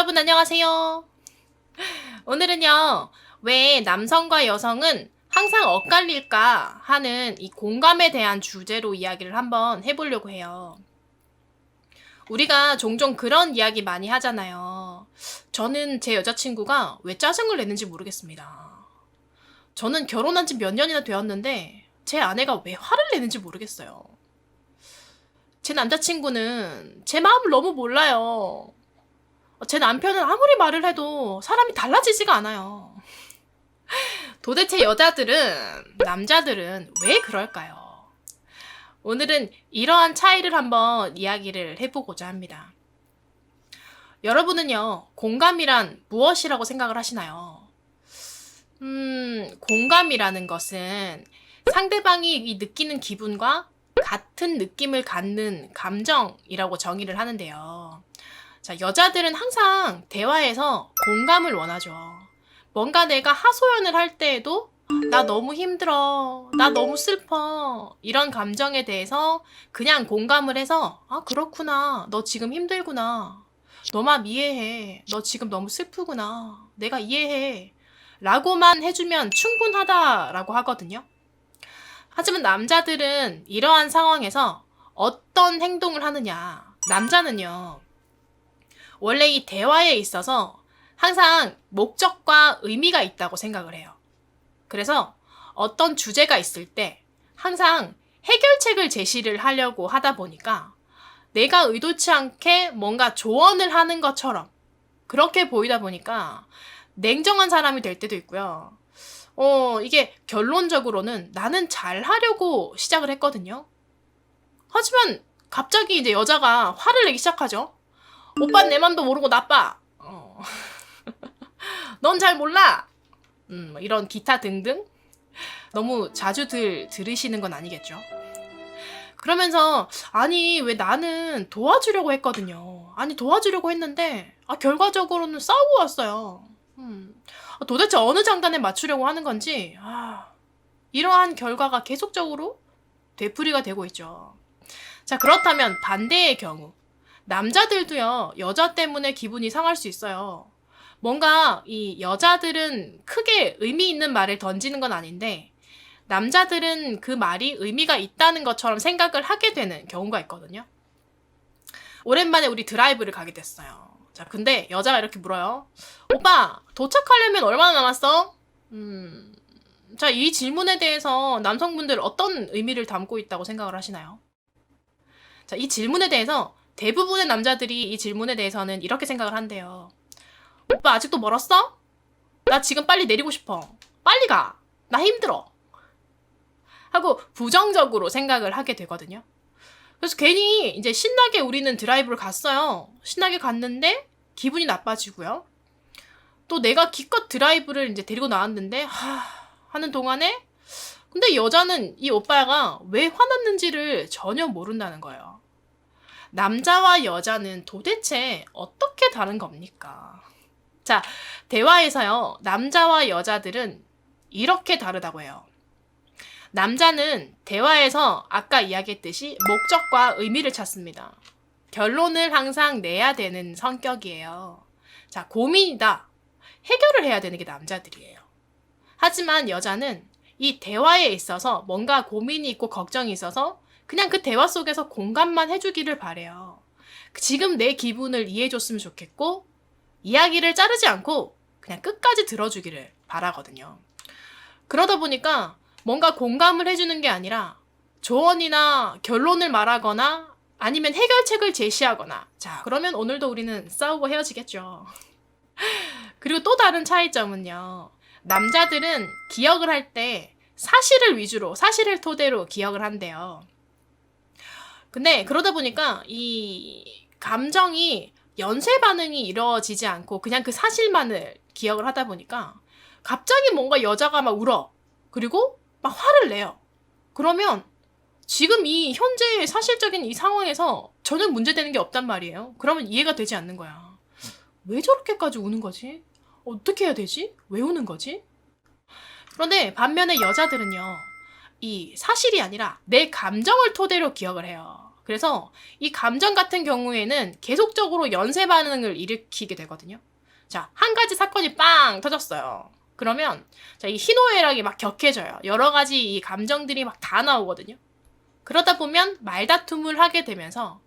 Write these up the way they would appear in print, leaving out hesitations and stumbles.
여러분 안녕하세요. 오늘은요, 왜 남성과 여성은 항상 엇갈릴까 하는 이 공감에 대한 주제로 이야기를 한번 해보려고 해요. 우리가 종종 그런 이야기 많이 하잖아요. 저는 제 여자친구가 왜 짜증을 내는지 모르겠습니다. 저는 결혼한 지 몇 년이나 되었는데 제 아내가 왜 화를 내는지 모르겠어요. 제 남자친구는 제 마음을 너무 몰라요. 제 남편은 아무리 말을 해도 사람이 달라지지가 않아요. 도대체 여자들은, 남자들은 왜 그럴까요? 오늘은 이러한 차이를 한번 이야기를 해보고자 합니다. 여러분은요, 공감이란 무엇이라고 생각을 하시나요? 공감이라는 것은 상대방이 이 느끼는 기분과 같은 느낌을 갖는 감정이라고 정의를 하는데요. 자, 여자들은 항상 대화에서 공감을 원하죠. 뭔가 내가 하소연을 할 때에도 나 너무 힘들어, 나 너무 슬퍼, 이런 감정에 대해서 그냥 공감을 해서 아, 그렇구나, 너 지금 힘들구나, 너 맘 이해해, 너 지금 너무 슬프구나, 내가 이해해 라고만 해주면 충분하다라고 하거든요. 하지만 남자들은 이러한 상황에서 어떤 행동을 하느냐, 남자는요, 원래 이 대화에 있어서 항상 목적과 의미가 있다고 생각을 해요. 그래서 어떤 주제가 있을 때 항상 해결책을 제시를 하려고 하다 보니까 내가 의도치 않게 뭔가 조언을 하는 것처럼 그렇게 보이다 보니까 냉정한 사람이 될 때도 있고요. 이게 결론적으로는 나는 잘하려고 시작을 했거든요. 하지만 갑자기 이제 여자가 화를 내기 시작하죠. 오빠는 내 맘도 모르고 나빠. 넌 잘 몰라. 이런 기타 등등. 너무 자주 들으시는 건 아니겠죠? 그러면서 아니 왜 나는 도와주려고 했거든요. 아니 도와주려고 했는데 결과적으로는 싸우고 왔어요. 도대체 어느 장단에 맞추려고 하는 건지 이러한 결과가 계속적으로 되풀이가 되고 있죠. 자, 그렇다면 반대의 경우 남자들도요, 여자 때문에 기분이 상할 수 있어요. 뭔가 이 여자들은 크게 의미 있는 말을 던지는 건 아닌데 남자들은 그 말이 의미가 있다는 것처럼 생각을 하게 되는 경우가 있거든요. 오랜만에 우리 드라이브를 가게 됐어요. 자, 근데 여자가 이렇게 물어요. 오빠, 도착하려면 얼마나 남았어? 자, 이 질문에 대해서 남성분들 어떤 의미를 담고 있다고 생각을 하시나요? 자, 이 질문에 대해서 대부분의 남자들이 이 질문에 대해서는 이렇게 생각을 한대요. 오빠 아직도 멀었어? 나 지금 빨리 내리고 싶어. 빨리 가. 나 힘들어. 하고 부정적으로 생각을 하게 되거든요. 그래서 괜히 이제 신나게 우리는 드라이브를 갔어요. 신나게 갔는데 기분이 나빠지고요. 또 내가 기껏 드라이브를 이제 데리고 나왔는데 하는 동안에 근데 여자는 이 오빠가 왜 화났는지를 전혀 모른다는 거예요. 남자와 여자는 도대체 어떻게 다른 겁니까? 자, 대화에서요, 남자와 여자들은 이렇게 다르다고 해요. 남자는 대화에서 아까 이야기했듯이 목적과 의미를 찾습니다. 결론을 항상 내야 되는 성격이에요. 자, 고민이다. 해결을 해야 되는 게 남자들이에요. 하지만 여자는 이 대화에 있어서 뭔가 고민이 있고 걱정이 있어서 그냥 그 대화 속에서 공감만 해주기를 바래요. 지금 내 기분을 이해해줬으면 좋겠고 이야기를 자르지 않고 그냥 끝까지 들어주기를 바라거든요. 그러다 보니까 뭔가 공감을 해주는 게 아니라 조언이나 결론을 말하거나 아니면 해결책을 제시하거나 자, 그러면 오늘도 우리는 싸우고 헤어지겠죠. 그리고 또 다른 차이점은요. 남자들은 기억을 할 때 사실을 위주로, 사실을 토대로 기억을 한대요. 근데 그러다 보니까 이 감정이 연쇄 반응이 이루어지지 않고 그냥 그 사실만을 기억을 하다 보니까 갑자기 뭔가 여자가 막 울어. 그리고 막 화를 내요. 그러면 지금 이 현재의 사실적인 이 상황에서 전혀 문제되는 게 없단 말이에요. 그러면 이해가 되지 않는 거야. 왜 저렇게까지 우는 거지? 어떻게 해야 되지? 왜 우는 거지? 그런데 반면에 여자들은요. 이 사실이 아니라 내 감정을 토대로 기억을 해요. 그래서 이 감정 같은 경우에는 계속적으로 연쇄 반응을 일으키게 되거든요. 자, 한 가지 사건이 빵 터졌어요. 그러면 자, 이 희노애락이 막 격해져요. 여러 가지 이 감정들이 막 다 나오거든요. 그러다 보면 말다툼을 하게 되면서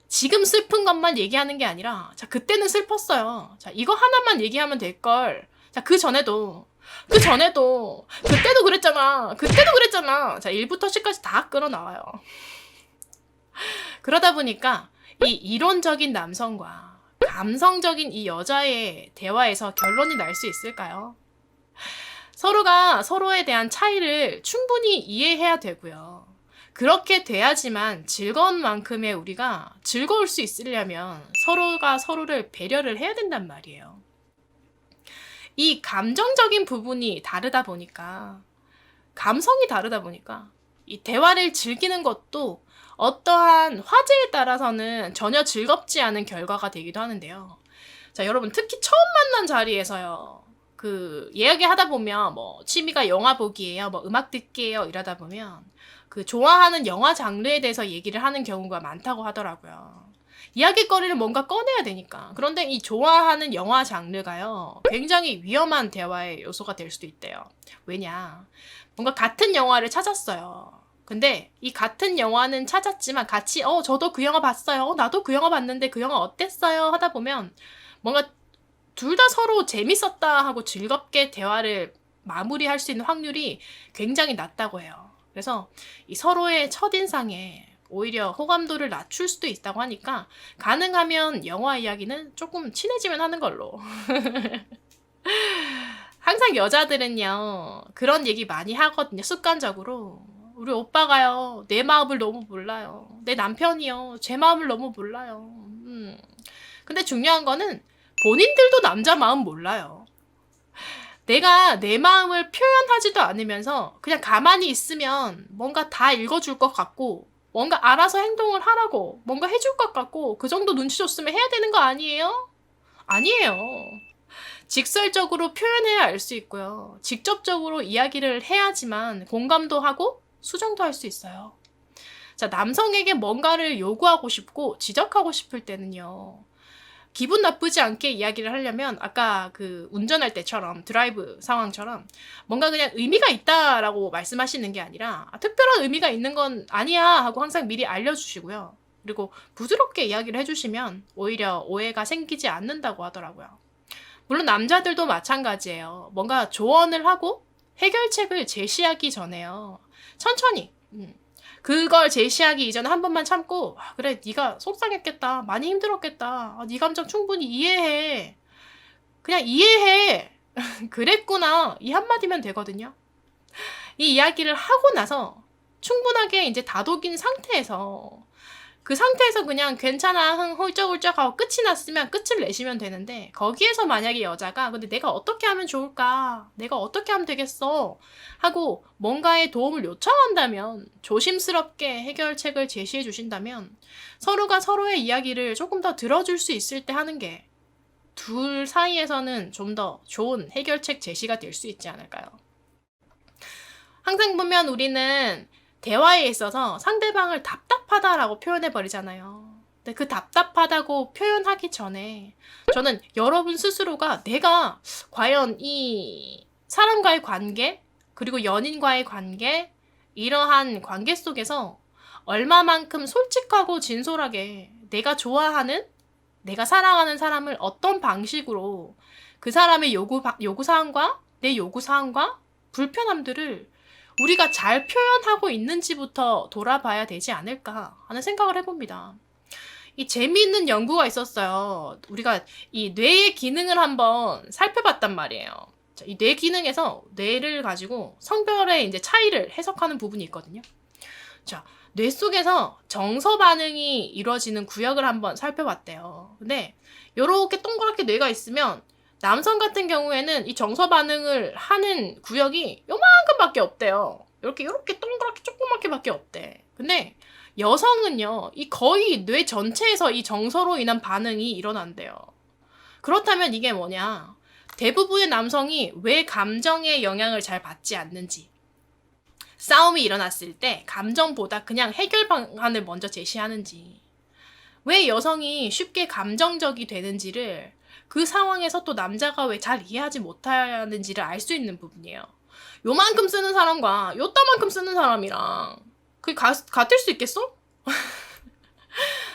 지금 슬픈 것만 얘기하는 게 아니라 자, 그때는 슬펐어요. 자, 이거 하나만 얘기하면 될걸. 자, 그때도 그랬잖아. 자, 1부터 10까지 다 끌어나와요. 그러다 보니까 이 이론적인 남성과 감성적인 이 여자의 대화에서 결론이 날 수 있을까요? 서로가 서로에 대한 차이를 충분히 이해해야 되고요. 그렇게 돼야지만 즐거운 만큼의 우리가 즐거울 수 있으려면 서로가 서로를 배려를 해야 된단 말이에요. 이 감정적인 부분이 다르다 보니까, 감성이 다르다 보니까 이 대화를 즐기는 것도 어떠한 화제에 따라서는 전혀 즐겁지 않은 결과가 되기도 하는데요. 자, 여러분 특히 처음 만난 자리에서요. 그 이야기하다 보면 뭐 취미가 영화 보기예요, 뭐 음악 듣기예요 이러다 보면 그 좋아하는 영화 장르에 대해서 얘기를 하는 경우가 많다고 하더라고요. 이야깃거리를 뭔가 꺼내야 되니까. 그런데 이 좋아하는 영화 장르가요, 굉장히 위험한 대화의 요소가 될 수도 있대요. 왜냐? 뭔가 같은 영화를 찾았어요. 근데 이 같은 영화는 찾았지만 같이 저도 그 영화 봤어요. 나도 그 영화 봤는데 그 영화 어땠어요? 하다 보면 뭔가 둘 다 서로 재밌었다 하고 즐겁게 대화를 마무리할 수 있는 확률이 굉장히 낮다고 해요. 그래서 이 서로의 첫인상에 오히려 호감도를 낮출 수도 있다고 하니까 가능하면 영화 이야기는 조금 친해지면 하는 걸로. 항상 여자들은요, 그런 얘기 많이 하거든요. 습관적으로. 우리 오빠가요, 내 마음을 너무 몰라요. 내 남편이요, 제 마음을 너무 몰라요. 근데 중요한 거는 본인들도 남자 마음 몰라요. 내가 내 마음을 표현하지도 않으면서 그냥 가만히 있으면 뭔가 다 읽어줄 것 같고, 뭔가 알아서 행동을 하라고, 뭔가 해줄 것 같고, 그 정도 눈치 줬으면 해야 되는 거 아니에요? 아니에요. 직설적으로 표현해야 알 수 있고요. 직접적으로 이야기를 해야지만 공감도 하고 수정도 할 수 있어요. 자, 남성에게 뭔가를 요구하고 싶고 지적하고 싶을 때는요, 기분 나쁘지 않게 이야기를 하려면 아까 그 운전할 때처럼 드라이브 상황처럼 뭔가 그냥 의미가 있다라고 말씀하시는 게 아니라 특별한 의미가 있는 건 아니야 하고 항상 미리 알려주시고요. 그리고 부드럽게 이야기를 해주시면 오히려 오해가 생기지 않는다고 하더라고요. 물론 남자들도 마찬가지예요. 뭔가 조언을 하고 해결책을 제시하기 전에요, 천천히 그걸 제시하기 이전에 한 번만 참고, 그래 네가 속상했겠다, 많이 힘들었겠다, 네 감정 충분히 이해해, 그냥 이해해. 그랬구나, 이 한마디면 되거든요. 이 이야기를 하고 나서 충분하게 이제 다독인 상태에서 그 상태에서 그냥 괜찮아 훌쩍훌쩍 하고 끝이 났으면 끝을 내시면 되는데, 거기에서 만약에 여자가 근데 내가 어떻게 하면 좋을까, 내가 어떻게 하면 되겠어 하고 뭔가의 도움을 요청한다면, 조심스럽게 해결책을 제시해 주신다면 서로가 서로의 이야기를 조금 더 들어줄 수 있을 때 하는 게 둘 사이에서는 좀 더 좋은 해결책 제시가 될 수 있지 않을까요? 항상 보면 우리는 대화에 있어서 상대방을 답답하다라고 표현해버리잖아요. 근데 그 답답하다고 표현하기 전에 저는 여러분 스스로가 내가 과연 이 사람과의 관계, 그리고 연인과의 관계, 이러한 관계 속에서 얼마만큼 솔직하고 진솔하게 내가 좋아하는, 내가 사랑하는 사람을 어떤 방식으로 그 사람의 요구사항과 내 요구사항과 불편함들을 우리가 잘 표현하고 있는지부터 돌아봐야 되지 않을까 하는 생각을 해봅니다. 이 재미있는 연구가 있었어요. 우리가 이 뇌의 기능을 한번 살펴봤단 말이에요. 자, 이 뇌 기능에서 뇌를 가지고 성별의 이제 차이를 해석하는 부분이 있거든요. 자, 뇌 속에서 정서 반응이 이루어지는 구역을 한번 살펴봤대요. 근데 요렇게 동그랗게 뇌가 있으면 남성 같은 경우에는 이 정서 반응을 하는 구역이 요만큼밖에 없대요. 이렇게 동그랗게 조그맣게밖에 없대. 근데 여성은요, 이 거의 뇌 전체에서 이 정서로 인한 반응이 일어난대요. 그렇다면 이게 뭐냐? 대부분의 남성이 왜 감정의 영향을 잘 받지 않는지, 싸움이 일어났을 때 감정보다 그냥 해결 방안을 먼저 제시하는지, 왜 여성이 쉽게 감정적이 되는지를 그 상황에서 또 남자가 왜 잘 이해하지 못하는지를 알 수 있는 부분이에요. 요만큼 쓰는 사람과 요따만큼 쓰는 사람이랑 그게 같을 수 있겠어?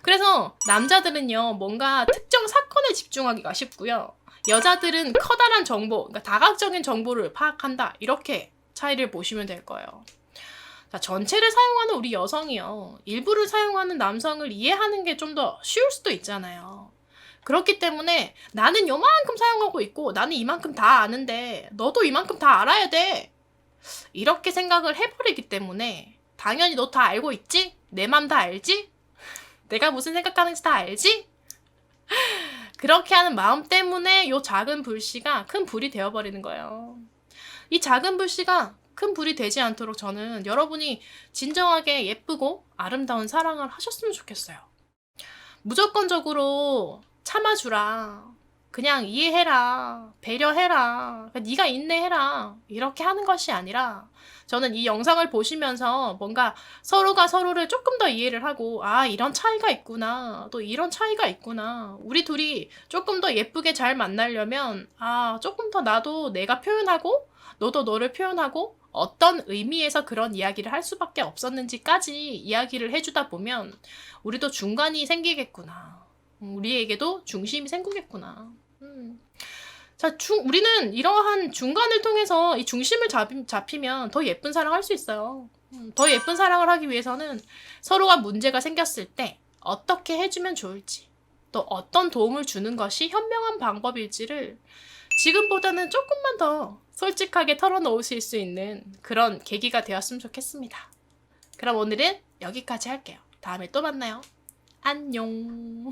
그래서 남자들은요, 뭔가 특정 사건에 집중하기가 쉽고요. 여자들은 커다란 정보, 그러니까 다각적인 정보를 파악한다. 이렇게 차이를 보시면 될 거예요. 자, 전체를 사용하는 우리 여성이요, 일부를 사용하는 남성을 이해하는 게 좀 더 쉬울 수도 있잖아요. 그렇기 때문에 나는 요만큼 사용하고 있고 나는 이만큼 다 아는데 너도 이만큼 다 알아야 돼. 이렇게 생각을 해버리기 때문에 당연히 너 다 알고 있지? 내 맘 다 알지? 내가 무슨 생각하는지 다 알지? 그렇게 하는 마음 때문에 요 작은 불씨가 큰 불이 되어버리는 거예요. 이 작은 불씨가 큰 불이 되지 않도록 저는 여러분이 진정하게 예쁘고 아름다운 사랑을 하셨으면 좋겠어요. 무조건적으로 참아주라, 그냥 이해해라, 배려해라, 네가 인내해라, 이렇게 하는 것이 아니라, 저는 이 영상을 보시면서 뭔가 서로가 서로를 조금 더 이해를 하고, 아, 이런 차이가 있구나, 또 이런 차이가 있구나, 우리 둘이 조금 더 예쁘게 잘 만나려면 아, 조금 더 나도 내가 표현하고 너도 너를 표현하고 어떤 의미에서 그런 이야기를 할 수밖에 없었는지까지 이야기를 해주다 보면 우리도 중간이 생기겠구나, 우리에게도 중심이 생기겠구나. 자, 우리는 이러한 중간을 통해서 이 중심을 잡히면 더 예쁜 사랑을 할 수 있어요. 더 예쁜 사랑을 하기 위해서는 서로가 문제가 생겼을 때 어떻게 해주면 좋을지, 또 어떤 도움을 주는 것이 현명한 방법일지를 지금보다는 조금만 더 솔직하게 털어놓으실 수 있는 그런 계기가 되었으면 좋겠습니다. 그럼 오늘은 여기까지 할게요. 다음에 또 만나요. 안녕.